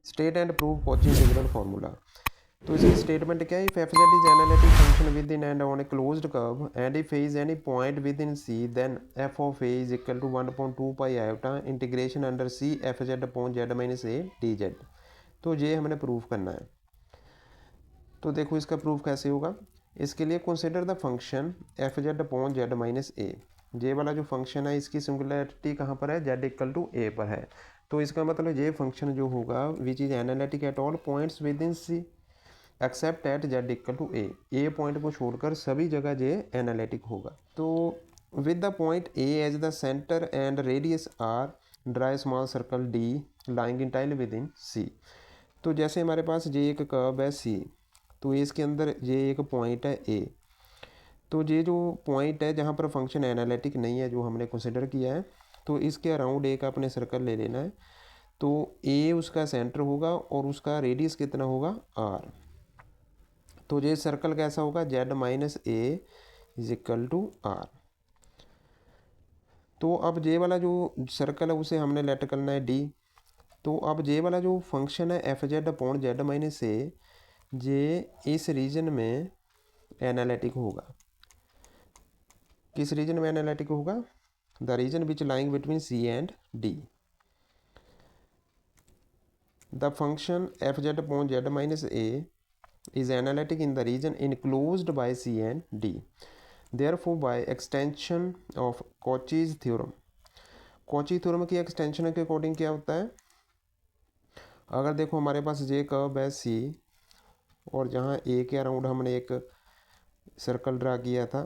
State and prove Cauchy integral formula. तो इसकी statement क्या है, if F Z is analytic function within and on a closed curve and if A is any point within C then F of A is equal to 1/2 pi iota integration under C F Z upon Z minus A D Z. तो ये हमने proof करना है। तो देखो इसका proof कैसे होगा। इसके लिए consider the function F Z upon Z minus A. जे वाला जो फंक्शन है इसकी सिंगुलरिटी कहाँ पर है, जेड इक्वल टू ए पर है। तो इसका मतलब ये फंक्शन जो होगा which is analytic at all points within C except at Z equal to A point को छोड़कर सभी जगह जे एनालिटिक होगा। तो with the point A as the centre and radius R draw small circle D lying entirely within C. तो जैसे हमारे पास जे एक कर्व है सी, तो इसके अंदर ये एक पॉइंट है ए। तो ये जो पॉइंट है जहाँ पर फंक्शन एनालिटिक नहीं है जो हमने कंसिडर किया है, तो इसके अराउंड एक अपने सर्कल ले लेना है। तो ए उसका सेंटर होगा और उसका रेडियस कितना होगा आर। तो ये सर्कल कैसा होगा, Z minus A is equal to R. तो अब जे वाला जो सर्कल है उसे हमने लेट करना है डी। तो अब जे वाला जो फंक्शन है F Z upon Z minus A, जे इस रीजन में एनालिटिक होगा। किस रीजन में एनालिटिक होगा, the region which lying between C and D. The function F Z upon Z minus A is analytic in the region enclosed by C and D. Therefore, by extension of Cauchy's theorem, Cauchy theorem की extension के according क्या होता है, अगर देखो हमारे पास J curve है सी और जहाँ ए के अराउंड हमने एक सर्कल ड्रा किया था,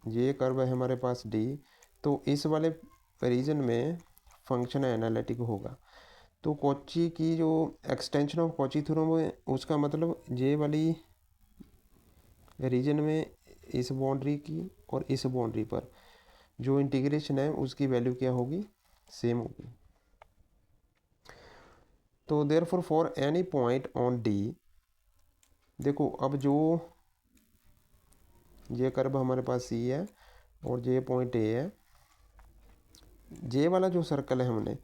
ये कर्व है हमारे पास डी, तो इस वाले रीजन में फंक्शन एनालिटिक होगा। तो कॉची की जो एक्सटेंशन ऑफ कॉची थ्योरम है उसका मतलब ये वाली रीजन में इस बाउंड्री की और इस बाउंड्री पर जो इंटीग्रेशन है उसकी वैल्यू क्या होगी, सेम होगी। तो therefore for any point on D, देखो अब जो ये कर्व हमारे पास सी है और ये पॉइंट ए है, जे वाला जो सर्कल है हमने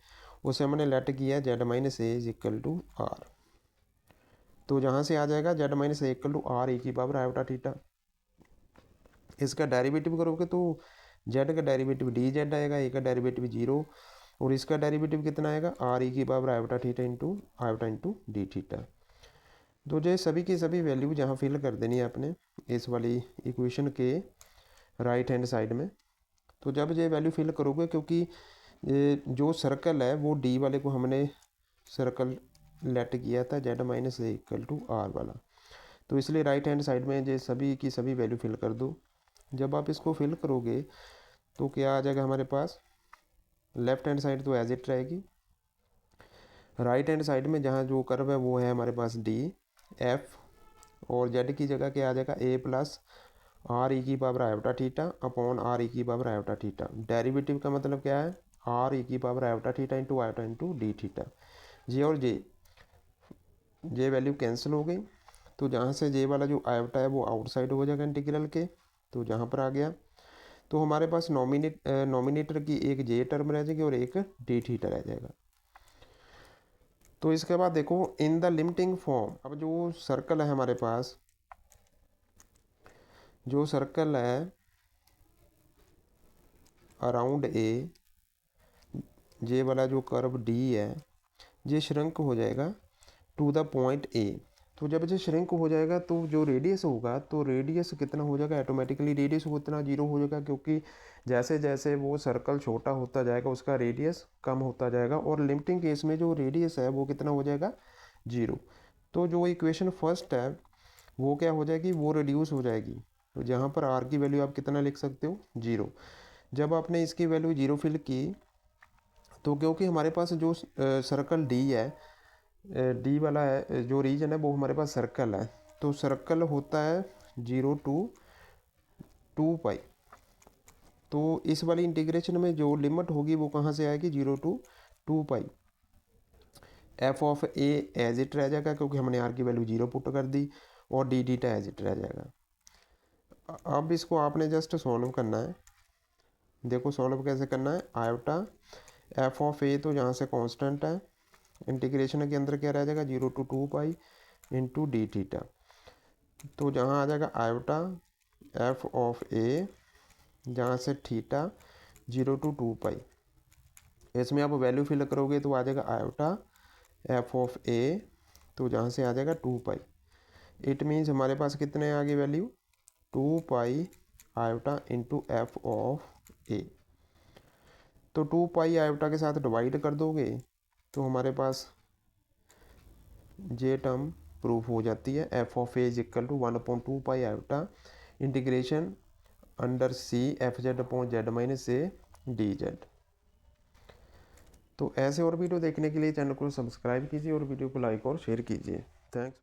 उसे हमने लेट किया Z minus A is equal to R. तो जहाँ से आ जाएगा Z minus A equal to R E की पावर आयोटा थीटा। इसका डेरिवेटिव करोगे तो जेड का डेरिवेटिव डी जेड आएगा, ए का डेरिवेटिव जीरो और इसका डेरिवेटिव कितना आएगा आर ई की power iota theta into D theta. तो जो सभी की सभी वैल्यू जहाँ फिल कर देनी है आपने इस वाली इक्वेशन के राइट हैंड साइड में। तो जब ये वैल्यू फिल करोगे, क्योंकि ये जो सर्कल है वो डी वाले को हमने सर्कल लेट किया था Z minus A equal to R वाला, तो इसलिए राइट हैंड साइड में ये सभी की सभी वैल्यू फिल कर दो। जब आप इसको फिल करोगे तो क्या आ जाएगा हमारे पास, लेफ्ट हैंड साइड तो एज इट रहेगी, राइट हैंड साइड में जहाँ जो कर्व है वो है हमारे पास डी एफ और जेड की जगह क्या आ जाएगा ए प्लस आर ई की power iota theta upon are E की पावर आयोटा थीटा। डेरिवेटिव का मतलब क्या है, आर ई की power iota theta into iota into D theta. जे और जे वैल्यू कैंसिल हो गई, तो जहाँ से जे वाला जो आयोटा है वो आउटसाइड हो जाएगा इंटीग्रल के, तो जहाँ पर आ गया तो हमारे पास नॉमिनेटर की एक जे टर्म रह जाएगी और एक डी थीटा रह जाएगा। तो इसके बाद देखो इन द लिमिटिंग फॉर्म, अब जो सर्कल है हमारे पास, जो सर्कल है अराउंड ए, जे वाला जो कर्व डी है ये श्रिंक हो जाएगा टू द पॉइंट ए। तो जब ये श्रिंक हो जाएगा तो जो रेडियस होगा, तो रेडियस कितना हो जाएगा, ऑटोमेटिकली रेडियस उतना जीरो हो जाएगा, क्योंकि जैसे जैसे वो सर्कल छोटा होता जाएगा उसका रेडियस कम होता जाएगा और लिमिटिंग केस में जो रेडियस है वो कितना हो जाएगा, जीरो। तो जो इक्वेशन फर्स्ट है वो क्या हो जाएगी, वो रिड्यूस हो जाएगी। तो जहाँ पर आर की वैल्यू आप कितना लिख सकते हो, जीरो। जब आपने इसकी वैल्यू जीरो फिल की, तो क्योंकि हमारे पास जो सर्कल डी है, डी वाला है जो रीजन है वो हमारे पास सर्कल है, तो सर्कल होता है 0 to 2 पाई। तो इस वाली इंटीग्रेशन में जो लिमिट होगी वो कहाँ से आएगी, 0 to 2 pi. F of a as it रह जाएगा क्योंकि हमने आर की वैल्यू जीरो पुट कर दी और डी डीटा एज इट रह जाएगा। अब इसको आपने जस्ट सॉल्व करना है। देखो सॉल्व कैसे करना है, आयोटा एफ ऑफ ए तो यहाँ से कांस्टेंट है इंटीग्रेशन के अंदर क्या रह जाएगा 0 to 2 pi into D theta. तो जहाँ आ जाएगा आयोटा एफ ऑफ ए, जहाँ से थीटा 0 to 2 पाई, इसमें आप वैल्यू फिल करोगे तो आ जाएगा आयोटा एफ ऑफ ए, तो जहाँ से आ जाएगा 2 पाई। इट मीन्स हमारे पास कितने आ गए value 2 pi iota into F of A. तो 2 पाई आयोटा के साथ डिवाइड कर दोगे तो हमारे पास ये टर्म प्रूफ हो जाती है, f of A is equal to 1/2 pi iota integration under C F Z upon Z minus A D Z. तो ऐसे और वीडियो देखने के लिए चैनल को सब्सक्राइब कीजिए और वीडियो को लाइक और शेयर कीजिए। थैंक्स।